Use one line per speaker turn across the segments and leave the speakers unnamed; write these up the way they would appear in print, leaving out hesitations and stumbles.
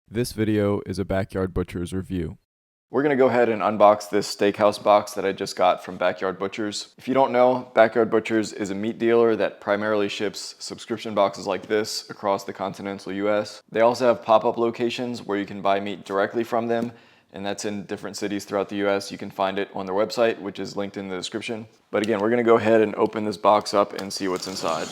This video is a Backyard Butcher's review.
We're going to go ahead and unbox this steakhouse box that I just got from Backyard Butchers. If you don't know, Backyard Butchers is a meat dealer that primarily ships subscription boxes like this across the continental US. They also have pop-up locations where you can buy meat directly from them, and that's in different cities throughout the US. You can find it on their website, which is linked in the description. But again, we're going to go ahead and open this box up and see what's inside.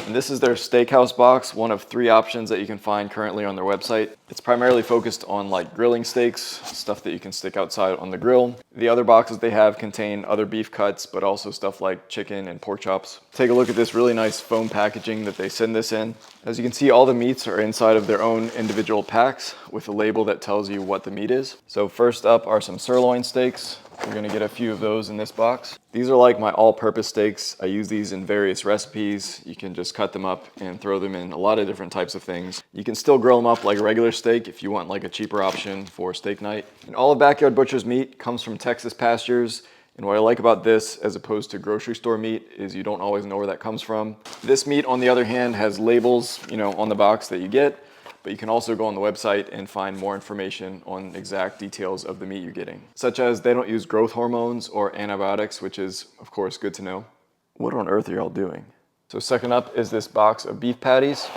And this is their steakhouse box, one of 3 options that you can find currently on their website. It's primarily focused on like grilling steaks, stuff that you can stick outside on the grill. The other boxes they have contain other beef cuts, but also stuff like chicken and pork chops. Take a look at this really nice foam packaging that they send this in. As you can see, all the meats are inside of their own individual packs with a label that tells you what the meat is. So first up are some sirloin steaks. We're gonna get a few of those in this box. These are like my all-purpose steaks. I use these in various recipes. You can just cut them up and throw them in a lot of different types of things. You can still grill them up like a regular steak if you want like a cheaper option for steak night. And all of Backyard Butcher's meat comes from Texas pastures. And what I like about this, as opposed to grocery store meat, is you don't always know where that comes from. This meat, on the other hand, has labels, on the box that you get. But you can also go on the website and find more information on exact details of the meat you're getting, such as they don't use growth hormones or antibiotics, which is, of course, good to know. What on earth are y'all doing? So second up is this box of beef patties.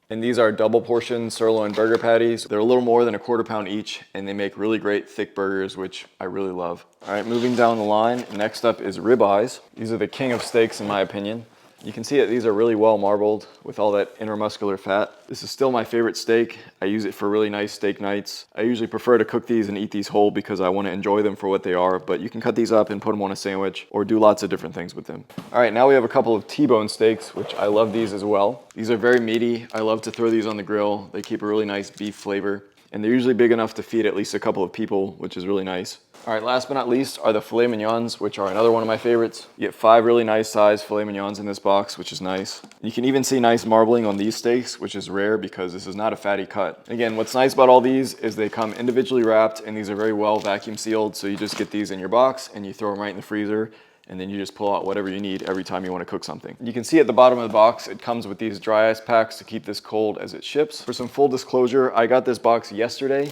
And these are double portion sirloin burger patties. They're a little more than a quarter pound each, and they make really great thick burgers, which I really love. All right, moving down the line, next up is ribeyes. These are the king of steaks in my opinion. You can see that these are really well marbled with all that intermuscular fat. This is still my favorite steak. I use it for really nice steak nights. I usually prefer to cook these and eat these whole because I want to enjoy them for what they are, but you can cut these up and put them on a sandwich or do lots of different things with them. All right, now we have a couple of T-bone steaks, which I love these as well. These are very meaty. I love to throw these on the grill. They keep a really nice beef flavor, and they're usually big enough to feed at least a couple of people, which is really nice. All right, last but not least are the filet mignons, which are another one of my favorites. You get 5 really nice sized filet mignons in this box, which is nice. You can even see nice marbling on these steaks, which is rare because this is not a fatty cut. Again, what's nice about all these is they come individually wrapped, and these are very well vacuum sealed, so you just get these in your box and you throw them right in the freezer, and then you just pull out whatever you need every time you want to cook something. You can see at the bottom of the box, it comes with these dry ice packs to keep this cold as it ships. For some full disclosure, I got this box yesterday,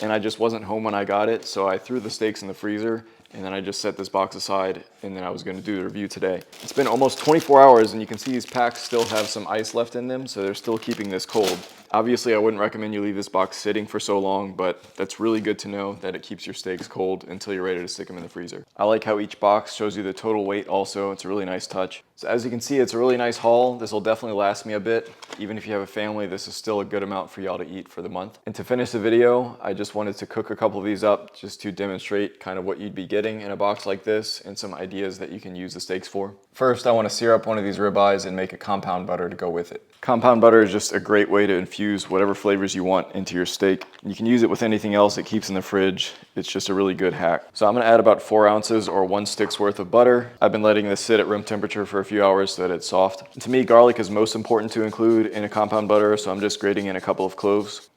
and I just wasn't home when I got it, so I threw the steaks in the freezer, and then I just set this box aside, and then I was going to do the review today. It's been almost 24 hours, and you can see these packs still have some ice left in them, so they're still keeping this cold. Obviously, I wouldn't recommend you leave this box sitting for so long, but that's really good to know that it keeps your steaks cold until you're ready to stick them in the freezer. I like how each box shows you the total weight also. It's a really nice touch. So as you can see, it's a really nice haul. This will definitely last me a bit. Even if you have a family, this is still a good amount for y'all to eat for the month. And to finish the video, I just wanted to cook a couple of these up just to demonstrate kind of what you'd be getting in a box like this and some ideas that you can use the steaks for. First, I want to sear up one of these ribeyes and make a compound butter to go with it. Compound butter is just a great way to infuse whatever flavors you want into your steak. You can use it with anything else it keeps in the fridge. It's just a really good hack. So I'm gonna add about 4 ounces or 1 stick's worth of butter. I've been letting this sit at room temperature for a few hours so that it's soft. And to me, garlic is most important to include in a compound butter, so I'm just grating in a couple of cloves.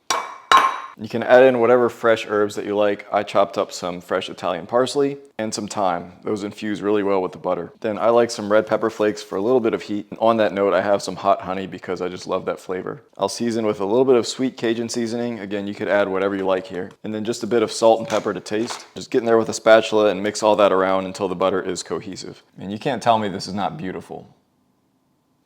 You can add in whatever fresh herbs that you like. I chopped up some fresh Italian parsley and some thyme. Those infuse really well with the butter. Then I like some red pepper flakes for a little bit of heat. And on that note, I have some hot honey because I just love that flavor. I'll season with a little bit of sweet Cajun seasoning. Again, you could add whatever you like here. And then just a bit of salt and pepper to taste. Just get in there with a spatula and mix all that around until the butter is cohesive. And you can't tell me this is not beautiful.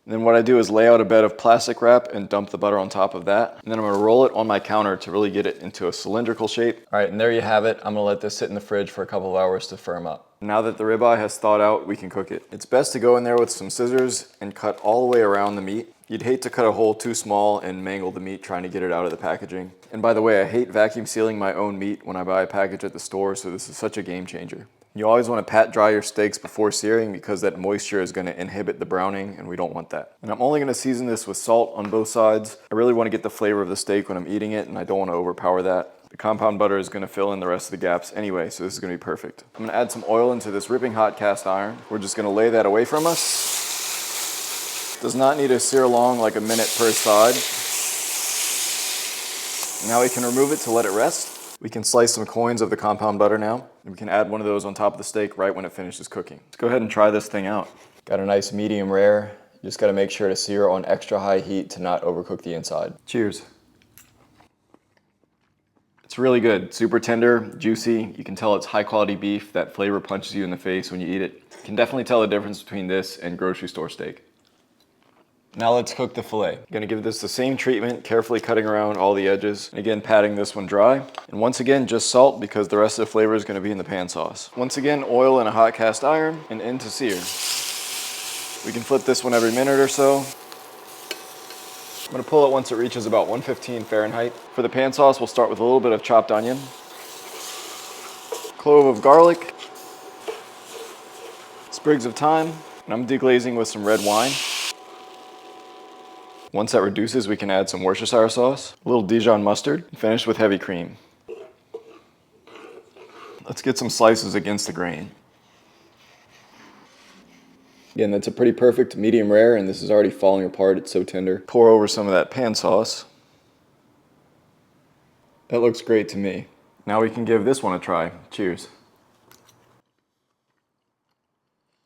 And then what I do is lay out a bed of plastic wrap and dump the butter on top of that. And then I'm gonna roll it on my counter to really get it into a cylindrical shape. All right, and there you have it. I'm gonna let this sit in the fridge for a couple of hours to firm up. Now that the ribeye has thawed out, we can cook it. It's best to go in there with some scissors and cut all the way around the meat. You'd hate to cut a hole too small and mangle the meat trying to get it out of the packaging. And by the way, I hate vacuum sealing my own meat when I buy a package at the store, so this is such a game changer. You always want to pat dry your steaks before searing because that moisture is going to inhibit the browning, and we don't want that. And I'm only going to season this with salt on both sides. I really want to get the flavor of the steak when I'm eating it, and I don't want to overpower that. The compound butter is going to fill in the rest of the gaps anyway, so this is going to be perfect. I'm going to add some oil into this ripping hot cast iron. We're just going to lay that away from us. Does not need to sear long, like a minute per side. Now we can remove it to let it rest. We can slice some coins of the compound butter now, and we can add one of those on top of the steak right when it finishes cooking. Let's go ahead and try this thing out. Got a nice medium rare, You just gotta make sure to sear on extra high heat to not overcook the inside. Cheers. It's really good, super tender, juicy. You can tell it's high quality beef. That flavor punches you in the face when you eat it. You can definitely tell the difference between this and grocery store steak. Now let's cook the filet. I'm gonna give this the same treatment, carefully cutting around all the edges. And again, patting this one dry. And once again, just salt because the rest of the flavor is gonna be in the pan sauce. Once again, oil in a hot cast iron and into sear. We can flip this one every minute or so. I'm gonna pull it once it reaches about 115 Fahrenheit. For the pan sauce, we'll start with a little bit of chopped onion, clove of garlic, sprigs of thyme, and I'm deglazing with some red wine. Once that reduces, we can add some Worcestershire sauce, a little Dijon mustard, and finish with heavy cream. Let's get some slices against the grain. Again, that's a pretty perfect medium rare, and this is already falling apart. It's so tender. Pour over some of that pan sauce. That looks great to me. Now we can give this one a try. Cheers.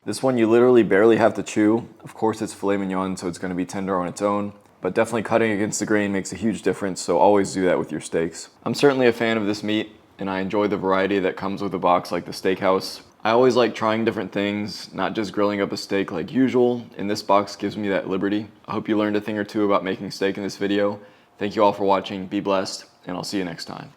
This one you literally barely have to chew. Of course it's filet mignon, so it's going to be tender on its own, but definitely cutting against the grain makes a huge difference, so always do that with your steaks. I'm certainly a fan of this meat, and I enjoy the variety that comes with a box like the steakhouse. I always like trying different things, not just grilling up a steak like usual, and this box gives me that liberty. I hope you learned a thing or two about making steak in this video. Thank you all for watching, be blessed, and I'll see you next time.